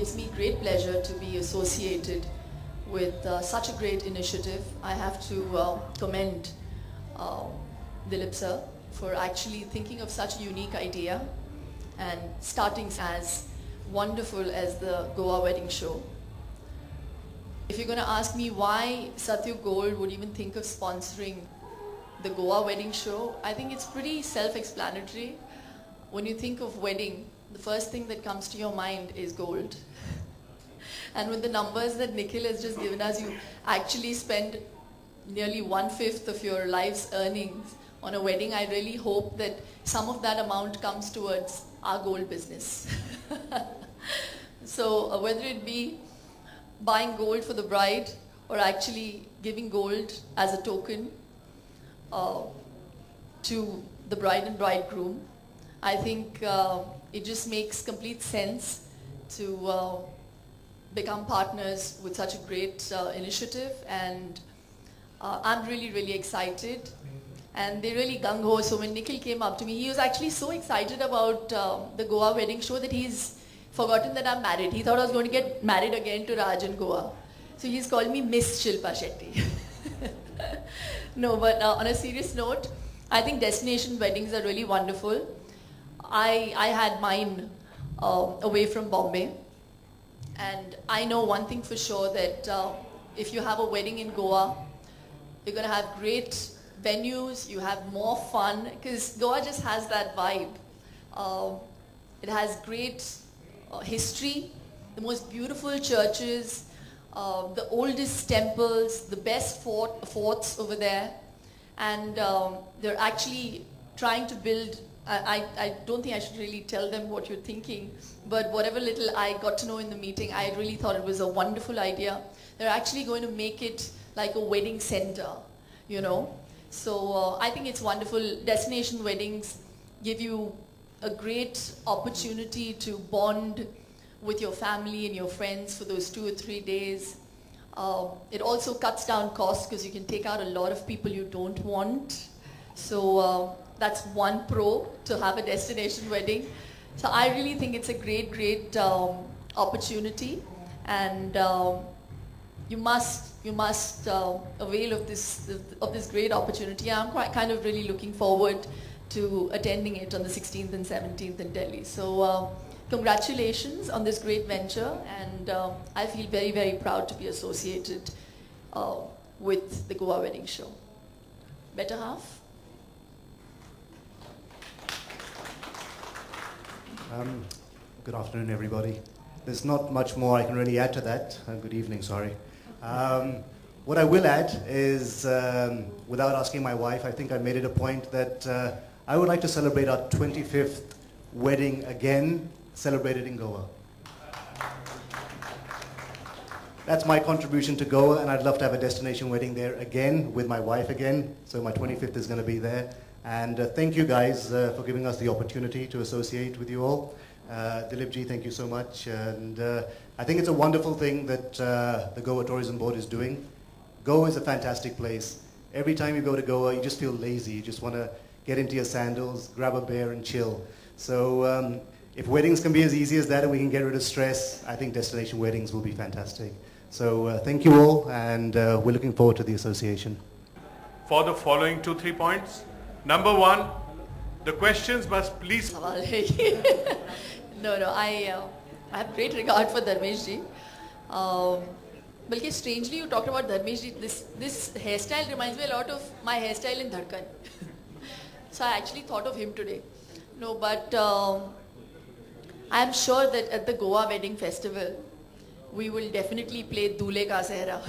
gives me great pleasure to be associated with such a great initiative. I have to commend Dilip sir for actually thinking of such a unique idea and starting as wonderful as the Goa wedding show. If you're going to ask me why Satyug Gold would even think of sponsoring the Goa wedding show, I think it's pretty self-explanatory. When you think of wedding, the first thing that comes to your mind is gold. And with the numbers that Nikhil has just given us, you actually spend nearly 1/5 of your life's earnings on a wedding. I really hope that some of that amount comes towards our gold business. So whether it be buying gold for the bride or actually giving gold as a token to the bride and bridegroom, I think it just makes complete sense to become partners with such a great initiative, and I'm really, really excited. And they're really gung-ho. So when Nikhil came up to me, he was actually so excited about the Goa wedding show that he's forgotten that I'm married. He thought I was going to get married again to Raj in Goa. So he's called me Miss Shilpa Shetty. No, but on a serious note, I think destination weddings are really wonderful. I had mine away from Bombay. And I know one thing for sure, that if you have a wedding in Goa, you're going to have great venues, you have more fun, because Goa just has that vibe. It has great history, the most beautiful churches, the oldest temples, the best forts over there, and they're actually trying to build, I don't think I should really tell them what you're thinking, but whatever little I got to know in the meeting, I really thought it was a wonderful idea. They're actually going to make it like a wedding center, you know. So I think it's wonderful. Destination weddings give you a great opportunity to bond with your family and your friends for those 2 or 3 days. It also cuts down costs because you can take out a lot of people you don't want. So that's one pro to have a destination wedding. So I really think it's a great, great opportunity, and you must avail of this great opportunity. I'm quite kind of really looking forward to attending it on the 16th and 17th in Delhi. So congratulations on this great venture, and I feel very, very proud to be associated with the Goa wedding show. Better half? Good afternoon, everybody. There's not much more I can really add to that. Good evening, sorry. What I will add is, without asking my wife, I think I made it a point that I would like to celebrate our 25th wedding again, celebrated in Goa. That's my contribution to Goa, and I'd love to have a destination wedding there again with my wife again. So my 25th is going to be there. And thank you guys for giving us the opportunity to associate with you all. Dilip ji, thank you so much. And I think it's a wonderful thing that the Goa Tourism Board is doing. Goa is a fantastic place. Every time you go to Goa, you just feel lazy. You just want to get into your sandals, grab a beer and chill. So if weddings can be as easy as that and we can get rid of stress, I think destination weddings will be fantastic. So thank you all, and we're looking forward to the association. For the following 2-3 points. Number 1, the questions must please... No, I have great regard for Dharmesh ji. Balki strangely you talked about Dharmesh ji. This hairstyle reminds me a lot of my hairstyle in Dhadkan. So I actually thought of him today. No, but I am sure that at the Goa Wedding Festival, we will definitely play Dule Ka Sehra.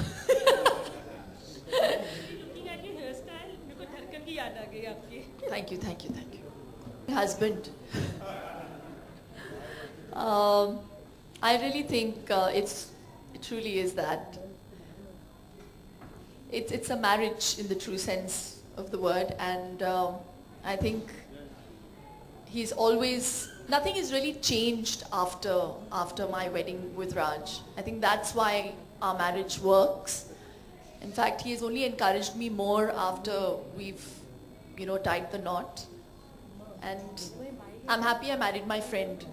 Thank you, thank you, thank you. Husband. I really think it truly is that. It's a marriage in the true sense of the word, and I think he's always, nothing has really changed after my wedding with Raj. I think that's why our marriage works. In fact, he has only encouraged me more after we've, tied the knot. And I'm happy I married my friend.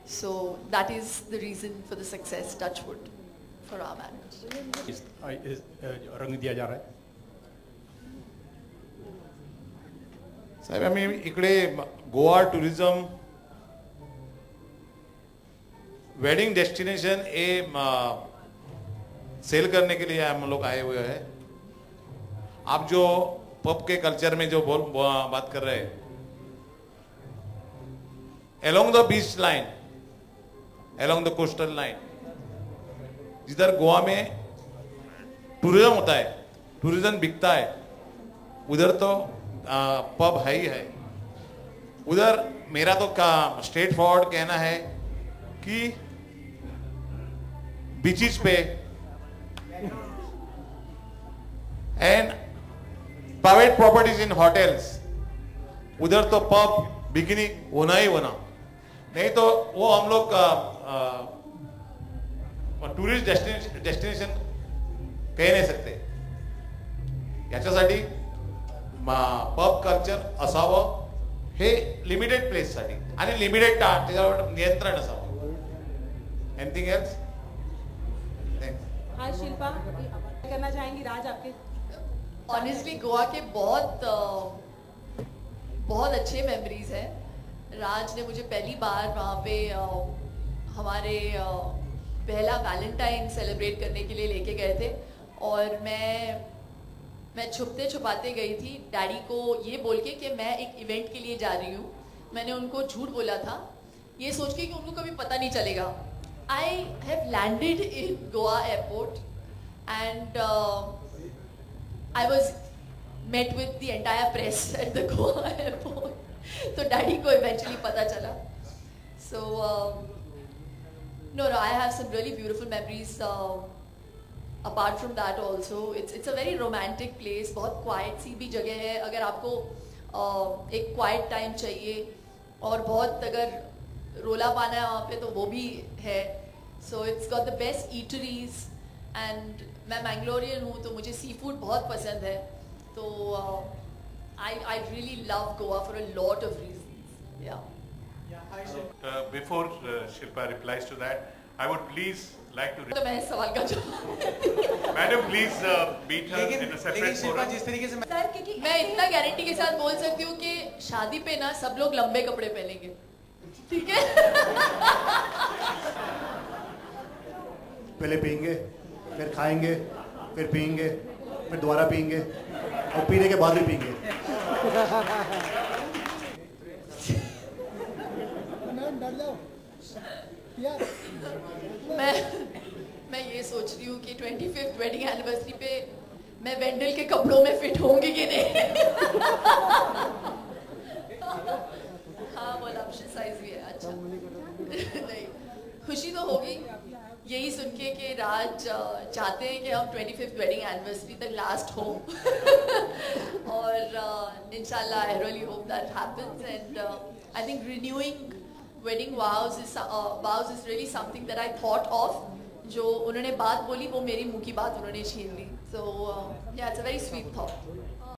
So that is the reason for the success, touch wood, for our marriage. रंग दिया जा रहा है. साहेब आम्ही इकडे Goa tourism wedding destination ए cell करने के लिए हम लोग आए हुए हैं. आप जो पब के कल्चर में जो बात कर रहे हैं, along the beach line, along the coastal line, जिधर गोवा में टूरिज्म होता है, टूरिज्म बिकता है, उधर तो पब है ही है. उधर मेरा तो स्ट्रेट फॉरवर्ड कहना है कि बीचेस पे and private properties in hotels, उधर तो पब बिकनी होना ही होना. नहीं तो वो हम लोग टुरिस्ट डेस्टिनेशन कह नाही सकते. याच्यासाठी पब कल्चर असावं, हे लिमिटेड प्लेस साठी आणि लिमिटेड त्याच्यावर नियंत्रण असावं. Anything else? हाँ शिल्पा, करना चाहेंगी राज आपके? ऑनेस्टली गोवा के बहुत अच्छे मेमोरीज हैं. राज ने मुझे पहली बार वहाँ पे हमारे पहला वैलेंटाइन सेलिब्रेट करने के लिए लेके गए थे, और मैं छुपते छुपाते गई थी डैडी को ये बोल के कि मैं एक इवेंट के लिए जा रही हूँ. मैंने उनको झूठ बोला था ये सोच के कि उनको कभी पता नहीं चलेगा. I have landed in Goa airport and I was met with the entire press at the Goa airport. So daddy को eventually पता चला. So no, I have some really beautiful memories. Apart from that also, it's a very romantic place. बहुत quiet सी भी जगह है. अगर आपको एक quiet time चाहिए और बहुत अगर रोला पाना है वहाँ पे तो वो भी है. So it's got the best eateries and मैं मैंगलोरियन हूँ तो मुझे सी फूड बहुत पसंद है. तो I really love Goa for a lot of reasons. Yeah. Before Shilpa replies to that, I would please like to. तो मैं इस सवाल का जवाब. Madam, please meet her in a separate forum. जिस तरीके से सर क्योंकि मैं इतना गारंटी के साथ बोल सकती हूँ कि शादी पे ना सब लोग लंबे कपड़े पहनेंगे. ठीक है? पहले पियेंगे, फिर खाएंगे, फिर पियेंगे, फिर दोबारा पियेंगे और पीने के बाद भी पियेंगे. मैं ये सोच रही हूँ कि 25th वेडिंग एनिवर्सरी पे मैं वेंडल के कपड़ों में फिट होंगी कि नहीं. हाँ वो लक्ष्य साइज भी है. अच्छा नहीं, खुशी तो होगी यही सुन के कि राज चाहते हैं कि हम 25th वेडिंग एनिवर्सरी तक लास्ट हो. और इंशाल्लाह I really hope that happens and I think renewing wedding vows is really something that I thought of. जो उन्होंने बात बोली वो मेरी मुंह की बात उन्होंने छीन ली. So yeah, it's a very sweet thought.